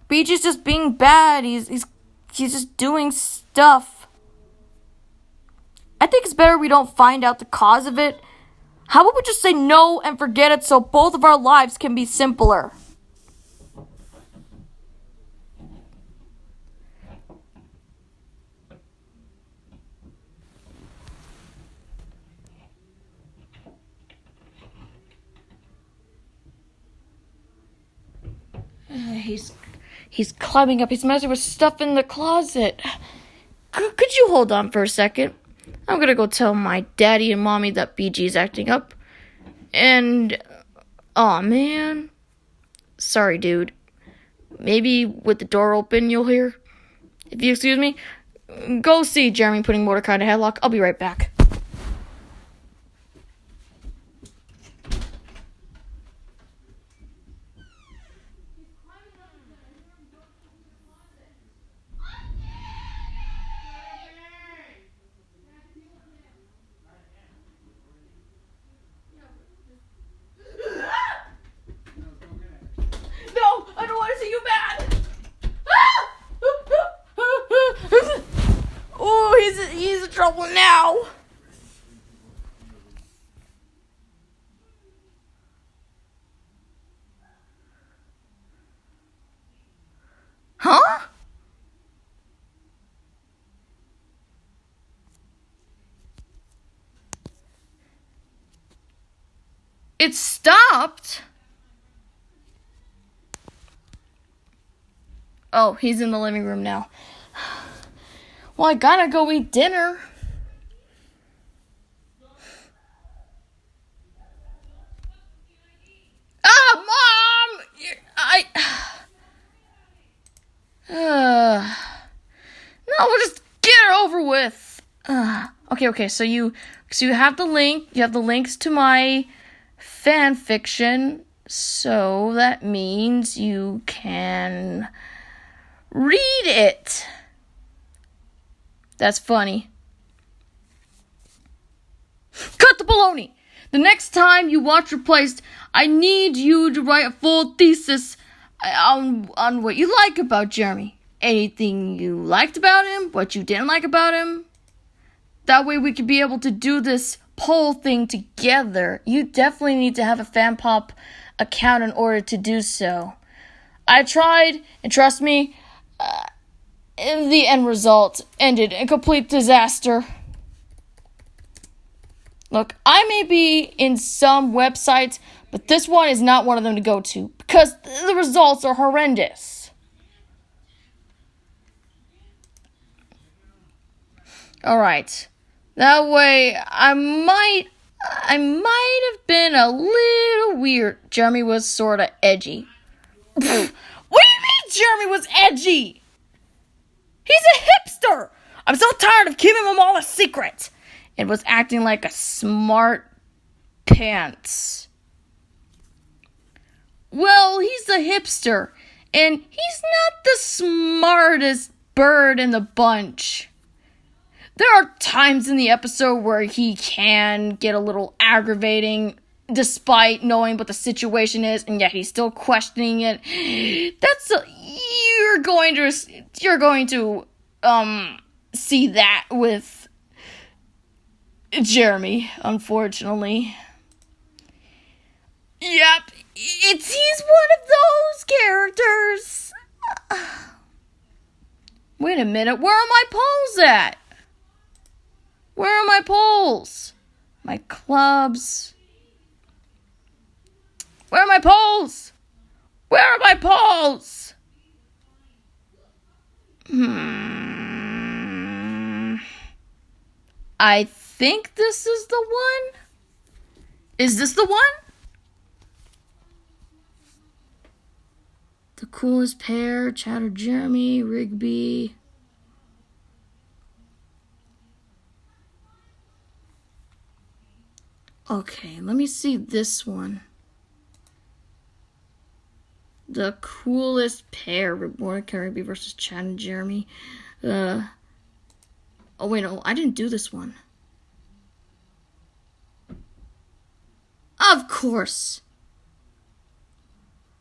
Beach is just being bad. He's just doing stuff. I think it's better we don't find out the cause of it. How about we just say no and forget it so both of our lives can be simpler? He's climbing up. He's messing with stuff in the closet. Could you hold on for a second? I'm gonna go tell my daddy and mommy that BG's acting up. And, aw, man. Sorry, dude. Maybe with the door open you'll hear. If you excuse me, go see Jeremy putting Mordecai in a headlock. I'll be right back. No, I don't want to see you mad. Oh, he's in trouble now. It stopped? Oh, he's in the living room now. Well, I gotta go eat dinner. Mom! No, we'll just get it over with. Okay, so you have the link. You have the links to my fan fiction. So that means you can read it. That's funny. Cut the baloney! The next time you watch Replaced, I need you to write a full thesis on what you like about Jeremy. Anything you liked about him, what you didn't like about him. That way we could be able to do this poll thing together. You definitely need to have a fan pop account in order to do so. I tried, and trust me, the end result ended in complete disaster. Look, I may be in some websites, but this one is not one of them to go to because the results are horrendous. Alright. That way, I might have been a little weird. Jeremy was sort of edgy. What do you mean Jeremy was edgy? He's a hipster! I'm so tired of keeping him all a secret. And was acting like a smart pants. Well, he's a hipster, and he's not the smartest bird in the bunch. There are times in the episode where he can get a little aggravating, despite knowing what the situation is, and yet he's still questioning it. You're going to see that with Jeremy, unfortunately. Yep, he's one of those characters. Wait a minute, where are my polls at? Where are my polls? My clubs. Where are my polls? Where are my polls? I think this is the one. Is this the one? The coolest pair, Chatter Jeremy, Rigby. Okay, let me see this one. The coolest pair, Mordecai Rigby versus Chad and Jeremy. Oh wait, no, I didn't do this one. Of course.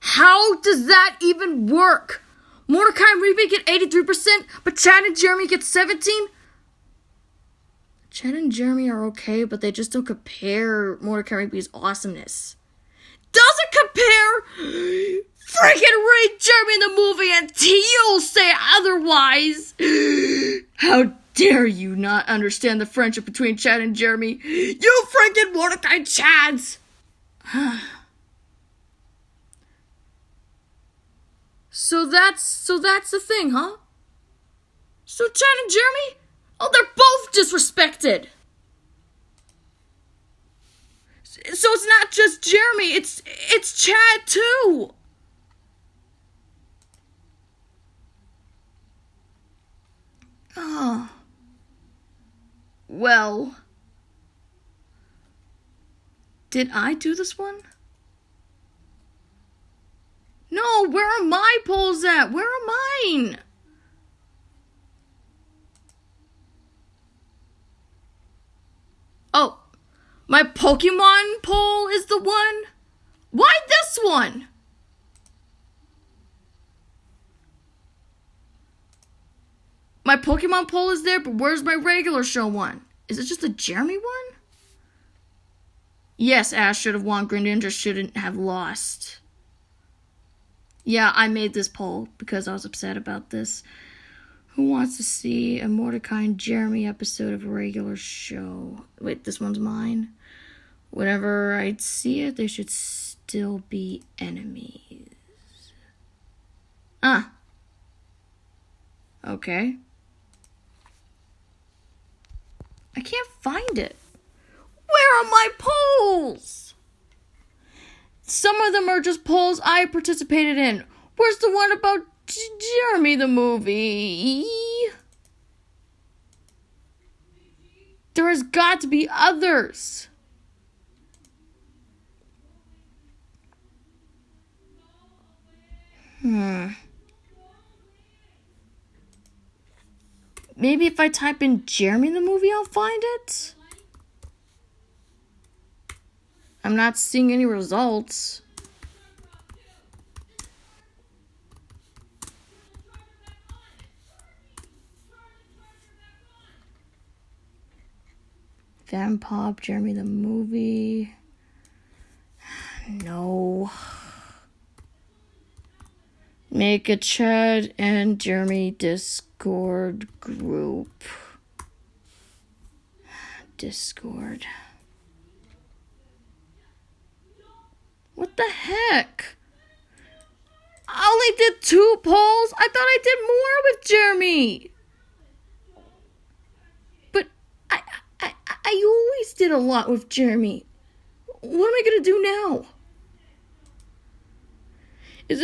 How does that even work? Mordecai and Rigby get 83%, but Chad and Jeremy get 17%? Chad and Jeremy are okay, but they just don't compare Mordecai and Rigby's awesomeness. Doesn't compare? Freaking read Jeremy in the movie and you'll say otherwise. How dare you not understand the friendship between Chad and Jeremy? You freaking Mordecai Chads. So that's the thing, huh? So Chad and Jeremy? Oh, they're both disrespected. So it's not just Jeremy, it's Chad too. Oh. Well. Did I do this one? No, where are my polls at? Where are mine? Oh, my Pokemon poll is the one? Why this one? My Pokemon poll is there, but where's my regular show one? Is it just the Jeremy one? Yes, Ash should have won. Greninja shouldn't have lost. Yeah, I made this poll because I was upset about this. Who wants to see a Mordecai and Jeremy episode of a regular show? Wait, this one's mine? Whenever I see it, they should still be enemies. Okay. I can't find it. Where are my polls? Some of them are just polls I participated in. Where's the one about Jeremy the movie? There has got to be others. Maybe if I type in Jeremy the movie, I'll find it. I'm not seeing any results. Fan Pop, Jeremy the movie. No. Make a Chad and Jeremy Discord group. Discord. What the heck? I only did 2 polls? I thought I did more with Jeremy. But I always did a lot with Jeremy. What am I going to do now? This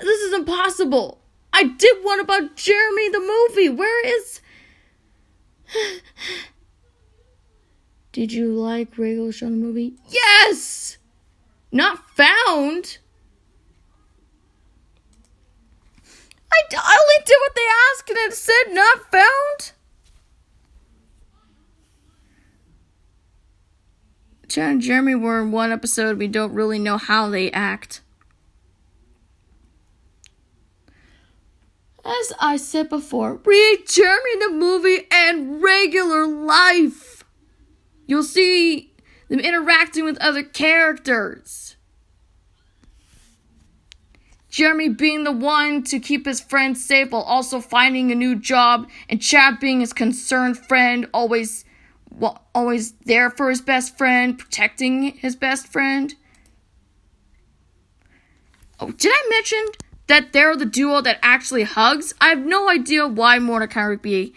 is impossible. I did one about Jeremy the movie. Where is... Did you like regular show the movie? Yes! Not found. I only did what they asked and it said not found. Chad and Jeremy were in one episode. We don't really know how they act. As I said before, read Jeremy the movie and regular life. You'll see them interacting with other characters. Jeremy being the one to keep his friend safe while also finding a new job, and Chad being his concerned friend, always there for his best friend, protecting his best friend. Oh, did I mention that they're the duo that actually hugs? I have no idea why Mordecai and Rigby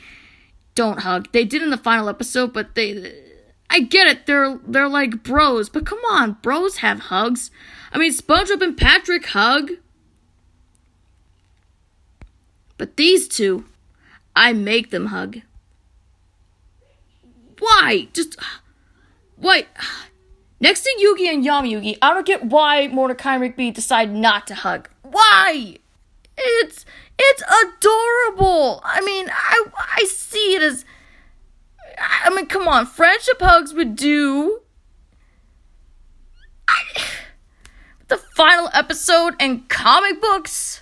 don't hug. They did in the final episode, but I get it, they're like bros, but come on, bros have hugs. I mean, SpongeBob and Patrick hug. But these two, I make them hug. Why? Why? Next to Yugi and Yamayugi, I don't get why Mordecai and Rigby decide not to hug. Why? It's adorable. I mean, I see it as... I mean, come on. Friendship hugs would do. The final episode and comic books.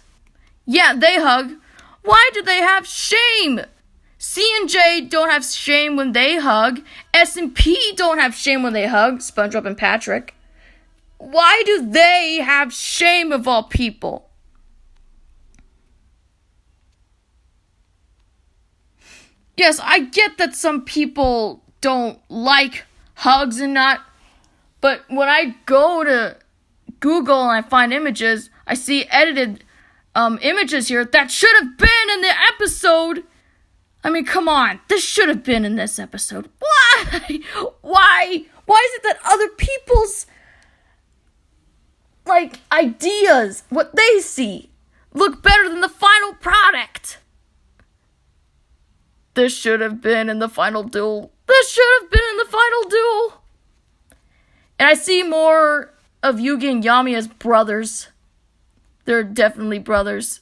Yeah, they hug. Why do they have shame? C and J don't have shame when they hug. S and P don't have shame when they hug. SpongeBob and Patrick. Why do they have shame of all people? Yes, I get that some people don't like hugs and not, but when I go to Google and I find images, I see edited images here that should have been in the episode. I mean, come on, this should have been in this episode. Why? Why is it that other people's ideas, what they see, look better than the final product? This should have been in the final duel. This should have been in the final duel. And I see more of Yugi and Yami as brothers. They're definitely brothers.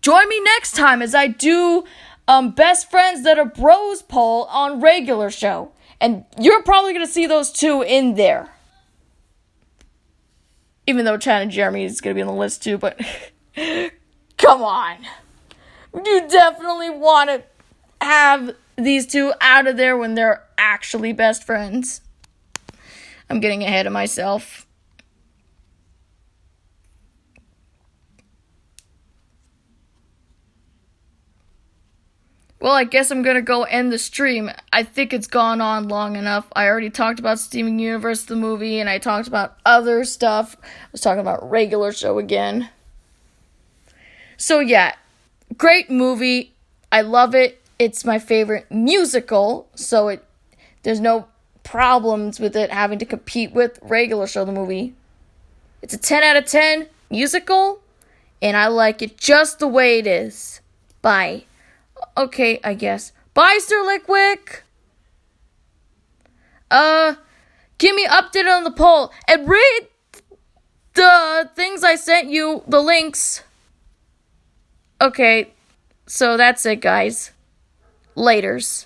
Join me next time as I do Best Friends That Are Bros poll on regular show. And you're probably going to see those two in there. Even though Chad and Jeremy is going to be on the list too, but come on. You definitely want to have these two out of there when they're actually best friends. I'm getting ahead of myself. Well, I guess I'm gonna go end the stream. I think it's gone on long enough. I already talked about Steven Universe, the movie, and I talked about other stuff. I was talking about Regular Show again. So yeah, great movie. I love it. It's my favorite musical, so there's no problems with it having to compete with Regular Show, the movie. It's a 10 out of 10 musical, and I like it just the way it is. Bye. Okay, I guess. Bye, Sir Lickwick! Give me an update on the poll, and read the things I sent you, the links. Okay, so that's it, guys. Laters.